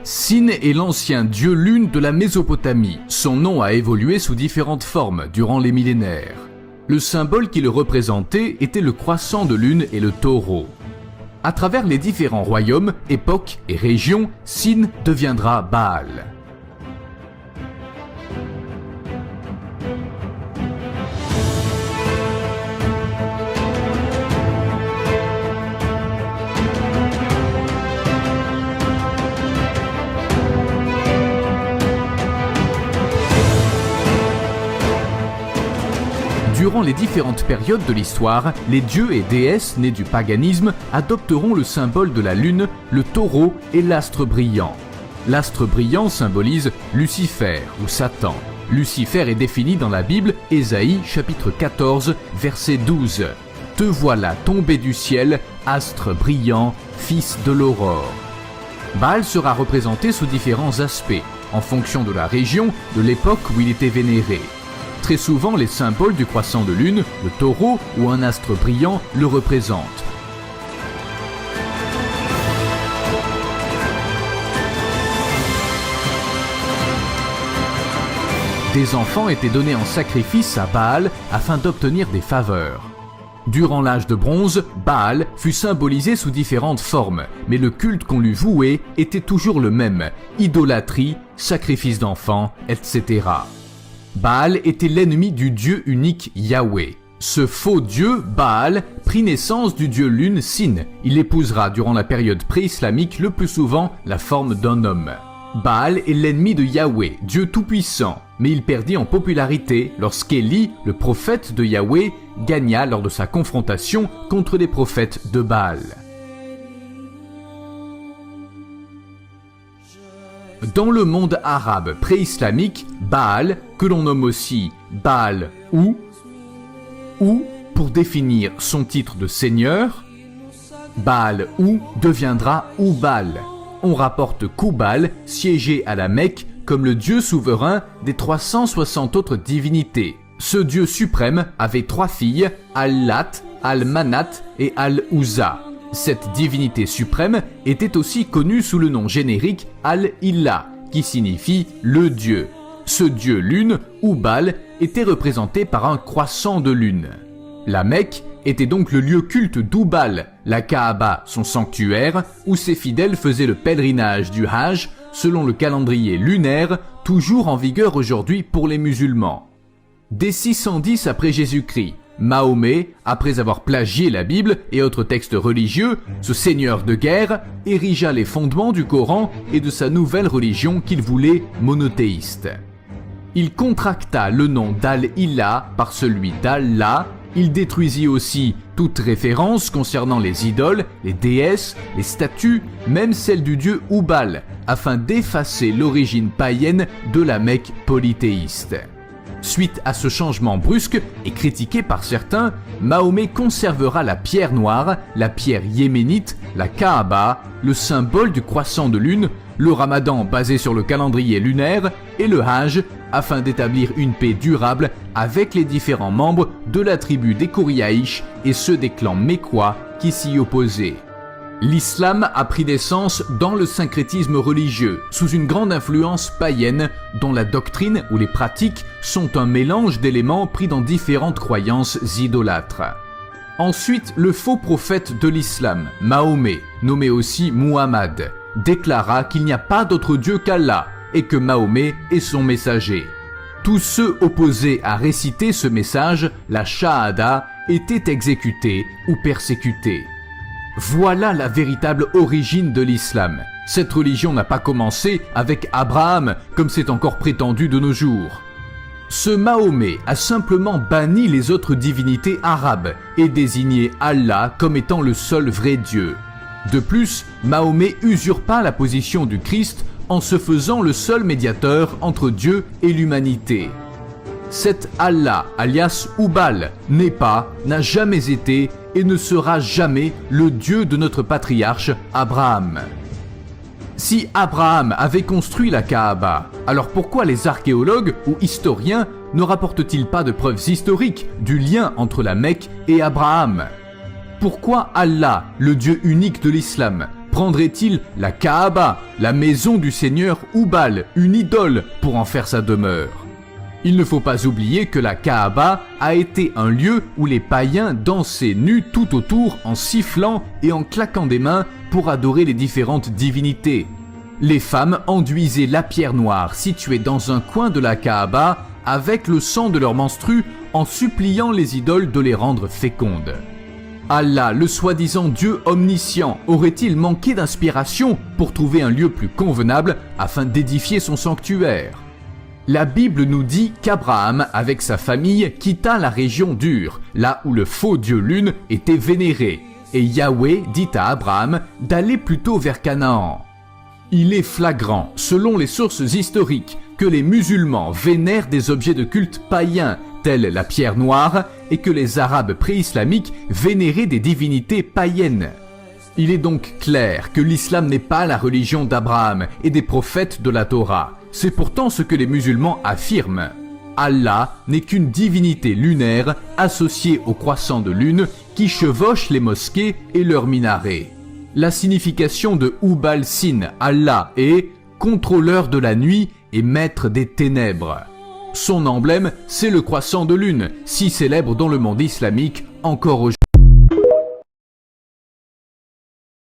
Sin est l'ancien dieu lune de la Mésopotamie. Son nom a évolué sous différentes formes durant les millénaires. Le symbole qui le représentait était le croissant de lune et le taureau. À travers les différents royaumes, époques et régions, Sin deviendra Baal. Durant les différentes périodes de l'histoire, les dieux et déesses nés du paganisme adopteront le symbole de la lune, le taureau et l'astre brillant. L'astre brillant symbolise Lucifer ou Satan. Lucifer est défini dans la Bible, Ésaïe chapitre 14, verset 12. « Te voilà tombé du ciel, astre brillant, fils de l'aurore ». Baal sera représenté sous différents aspects, en fonction de la région, de l'époque où il était vénéré. Très souvent, les symboles du croissant de lune, le taureau ou un astre brillant le représentent. Des enfants étaient donnés en sacrifice à Baal afin d'obtenir des faveurs. Durant l'âge de bronze, Baal fut symbolisé sous différentes formes, mais le culte qu'on lui vouait était toujours le même, idolâtrie, sacrifice d'enfants, etc. Baal était l'ennemi du Dieu unique Yahweh. Ce faux dieu, Baal, prit naissance du dieu lune Sin. Il épousera durant la période pré-islamique le plus souvent la forme d'un homme. Baal est l'ennemi de Yahweh, Dieu tout-puissant, mais il perdit en popularité lorsqu'Élie, le prophète de Yahweh, gagna lors de sa confrontation contre les prophètes de Baal. Dans le monde arabe pré-islamique, Baal, que l'on nomme aussi Baal ou pour définir son titre de seigneur, Baal ou deviendra Oubal. On rapporte qu'Oubal siégeait à la Mecque comme le dieu souverain des 360 autres divinités. Ce dieu suprême avait 3 filles, Al-Lat, Al-Manat et Al-Uzza. Cette divinité suprême était aussi connue sous le nom générique Al-Illah, qui signifie le dieu. Ce dieu lune, Oubal, était représenté par un croissant de lune. La Mecque était donc le lieu culte d'Oubal, la Kaaba, son sanctuaire, où ses fidèles faisaient le pèlerinage du Hajj selon le calendrier lunaire, toujours en vigueur aujourd'hui pour les musulmans. Dès 610 après Jésus-Christ, Mahomet, après avoir plagié la Bible et autres textes religieux, ce seigneur de guerre érigea les fondements du Coran et de sa nouvelle religion qu'il voulait monothéiste. Il contracta le nom d'Al-Illah par celui d'Allah. Il détruisit aussi toute référence concernant les idoles, les déesses, les statues, même celle du dieu Oubal, afin d'effacer l'origine païenne de la Mecque polythéiste. Suite à ce changement brusque et critiqué par certains, Mahomet conservera la pierre noire, la pierre yéménite, la Kaaba, le symbole du croissant de lune, le Ramadan basé sur le calendrier lunaire et le Hajj afin d'établir une paix durable avec les différents membres de la tribu des Kouriaïch et ceux des clans mécois qui s'y opposaient. L'islam a pris naissance dans le syncrétisme religieux, sous une grande influence païenne, dont la doctrine ou les pratiques sont un mélange d'éléments pris dans différentes croyances idolâtres. Ensuite, le faux prophète de l'islam, Mahomet, nommé aussi Muhammad, déclara qu'il n'y a pas d'autre Dieu qu'Allah et que Mahomet est son messager. Tous ceux opposés à réciter ce message, la Shahada, étaient exécutés ou persécutés. Voilà la véritable origine de l'islam. Cette religion n'a pas commencé avec Abraham, comme c'est encore prétendu de nos jours. Ce Mahomet a simplement banni les autres divinités arabes et désigné Allah comme étant le seul vrai Dieu. De plus, Mahomet usurpa la position du Christ en se faisant le seul médiateur entre Dieu et l'humanité. Cet Allah, alias Oubal, n'est pas, n'a jamais été et ne sera jamais le Dieu de notre patriarche Abraham. Si Abraham avait construit la Kaaba, alors pourquoi les archéologues ou historiens ne rapportent-ils pas de preuves historiques du lien entre la Mecque et Abraham ? Pourquoi Allah, le Dieu unique de l'islam, prendrait-il la Kaaba, la maison du seigneur Hubal, une idole, pour en faire sa demeure? Il ne faut pas oublier que la Kaaba a été un lieu où les païens dansaient nus tout autour en sifflant et en claquant des mains pour adorer les différentes divinités. Les femmes enduisaient la pierre noire située dans un coin de la Kaaba avec le sang de leurs menstrues en suppliant les idoles de les rendre fécondes. Allah, le soi-disant Dieu omniscient, aurait-il manqué d'inspiration pour trouver un lieu plus convenable afin d'édifier son sanctuaire? La Bible nous dit qu'Abraham, avec sa famille, quitta la région d'Ur, là où le faux dieu Lune était vénéré, et Yahweh dit à Abraham d'aller plutôt vers Canaan. Il est flagrant, selon les sources historiques, que les musulmans vénèrent des objets de culte païens, tels la pierre noire, et que les Arabes pré-islamiques vénéraient des divinités païennes. Il est donc clair que l'islam n'est pas la religion d'Abraham et des prophètes de la Torah. C'est pourtant ce que les musulmans affirment. Allah n'est qu'une divinité lunaire associée au croissant de lune qui chevauche les mosquées et leurs minarets. La signification de Hubal Sin, Allah, est contrôleur de la nuit et maître des ténèbres. Son emblème, c'est le croissant de lune, si célèbre dans le monde islamique encore aujourd'hui.